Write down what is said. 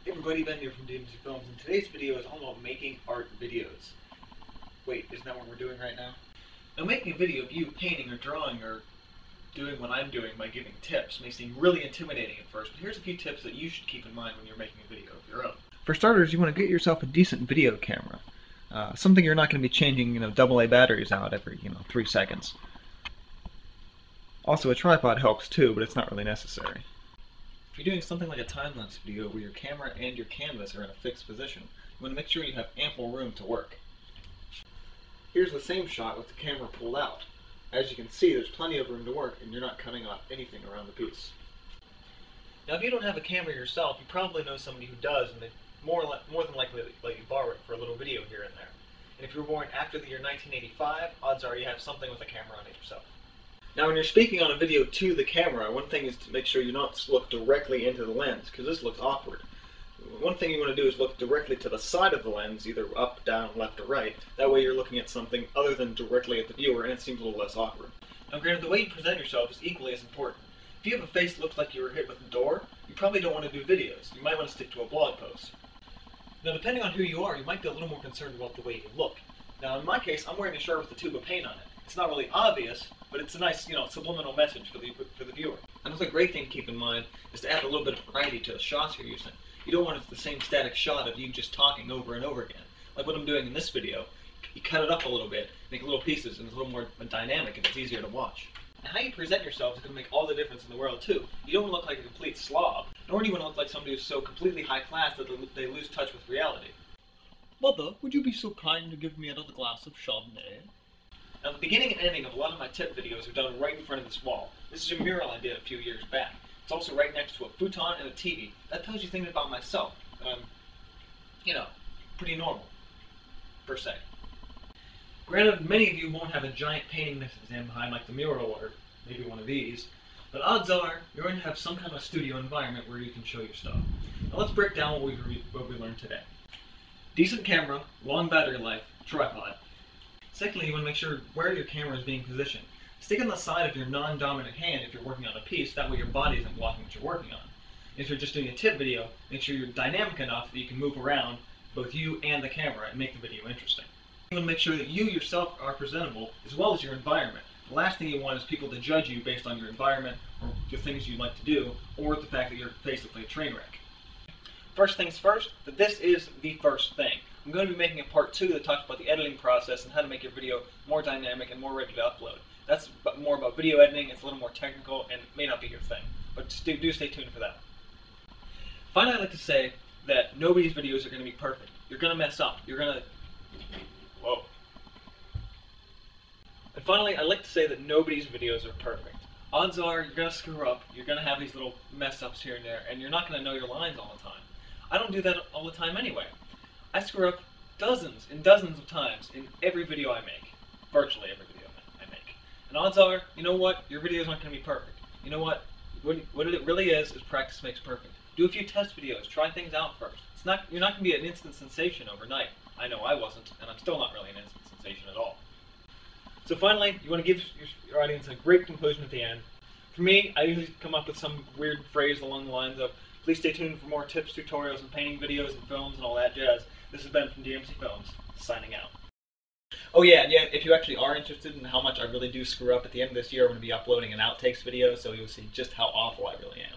Hey everybody, Ben here from DMC Films, and today's video is all about making art videos. Wait, isn't that what we're doing right now? Now, making a video of you painting or drawing or doing what I'm doing by giving tips may seem really intimidating at first, but here's a few tips that you should keep in mind when you're making a video of your own. For starters, you want to get yourself a decent video camera. Something you're not going to be changing, AA batteries out every, 3 seconds. Also, a tripod helps too, but it's not really necessary. If you're doing something like a time-lapse video where your camera and your canvas are in a fixed position, you want to make sure you have ample room to work. Here's the same shot with the camera pulled out. As you can see, there's plenty of room to work and you're not cutting off anything around the piece. Now, if you don't have a camera yourself, you probably know somebody who does, and they more than likely let you borrow it for a little video here and there. And if you were born after the year 1985, odds are you have something with a camera on it yourself. Now, when you're speaking on a video to the camera, one thing is to make sure you don't look directly into the lens, because this looks awkward. One thing you want to do is look directly to the side of the lens, either up, down, left, or right. That way you're looking at something other than directly at the viewer, and it seems a little less awkward. Now, granted, the way you present yourself is equally as important. If you have a face that looks like you were hit with a door, you probably don't want to do videos. You might want to stick to a blog post. Now, depending on who you are, you might be a little more concerned about the way you look. Now, in my case, I'm wearing a shirt with a tube of paint on it. It's not really obvious, but it's a nice, subliminal message for the viewer. Another great thing to keep in mind is to add a little bit of variety to the shots you're using. You don't want the same static shot of you just talking over and over again. Like what I'm doing in this video, you cut it up a little bit, make little pieces, and it's a little more dynamic, and it's easier to watch. And how you present yourself is going to make all the difference in the world, too. You don't want to look like a complete slob, nor do you want to look like somebody who's so completely high class that they lose touch with reality. Mother, would you be so kind to give me another glass of Chardonnay? Now, the beginning and ending of a lot of my tip videos are done right in front of this wall. This is a mural I did a few years back. It's also right next to a futon and a TV. That tells you things about myself. That I'm, pretty normal, per se. Granted, many of you won't have a giant painting to stand behind like the mural or maybe one of these, but odds are you're going to have some kind of studio environment where you can show your stuff. Now let's break down what we learned today. Decent camera, long battery life, tripod. Secondly, you want to make sure where your camera is being positioned. Stick on the side of your non-dominant hand if you're working on a piece, that way your body isn't blocking what you're working on. If you're just doing a tip video, make sure you're dynamic enough that you can move around, both you and the camera, and make the video interesting. You want to make sure that you yourself are presentable, as well as your environment. The last thing you want is people to judge you based on your environment, or the things you like to do, or the fact that your face looks like a train wreck. First things first, but this is the first thing. I'm going to be making a part 2 that talks about the editing process and how to make your video more dynamic and more ready to upload. That's more about video editing, it's a little more technical, and may not be your thing. But do stay tuned for that. Finally, I'd like to say that nobody's videos are going to be perfect. You're going to mess up. You're going to... Whoa. And finally, I'd like to say that nobody's videos are perfect. Odds are you're going to screw up, you're going to have these little mess-ups here and there, and you're not going to know your lines all the time. I don't do that all the time anyway. I screw up dozens and dozens of times in every video I make. Virtually every video I make. And odds are, you know what? Your videos aren't going to be perfect. You know what? What it really is practice makes perfect. Do a few test videos. Try things out first. You're not going to be an instant sensation overnight. I know I wasn't, and I'm still not really an instant sensation at all. So finally, you want to give your audience a great conclusion at the end. For me, I usually come up with some weird phrase along the lines of, please stay tuned for more tips, tutorials, and painting videos and films and all that jazz. This has been from DMC Films, signing out. Oh yeah, if you actually are interested in how much I really do screw up at the end of this year, I'm going to be uploading an outtakes video, so you'll see just how awful I really am.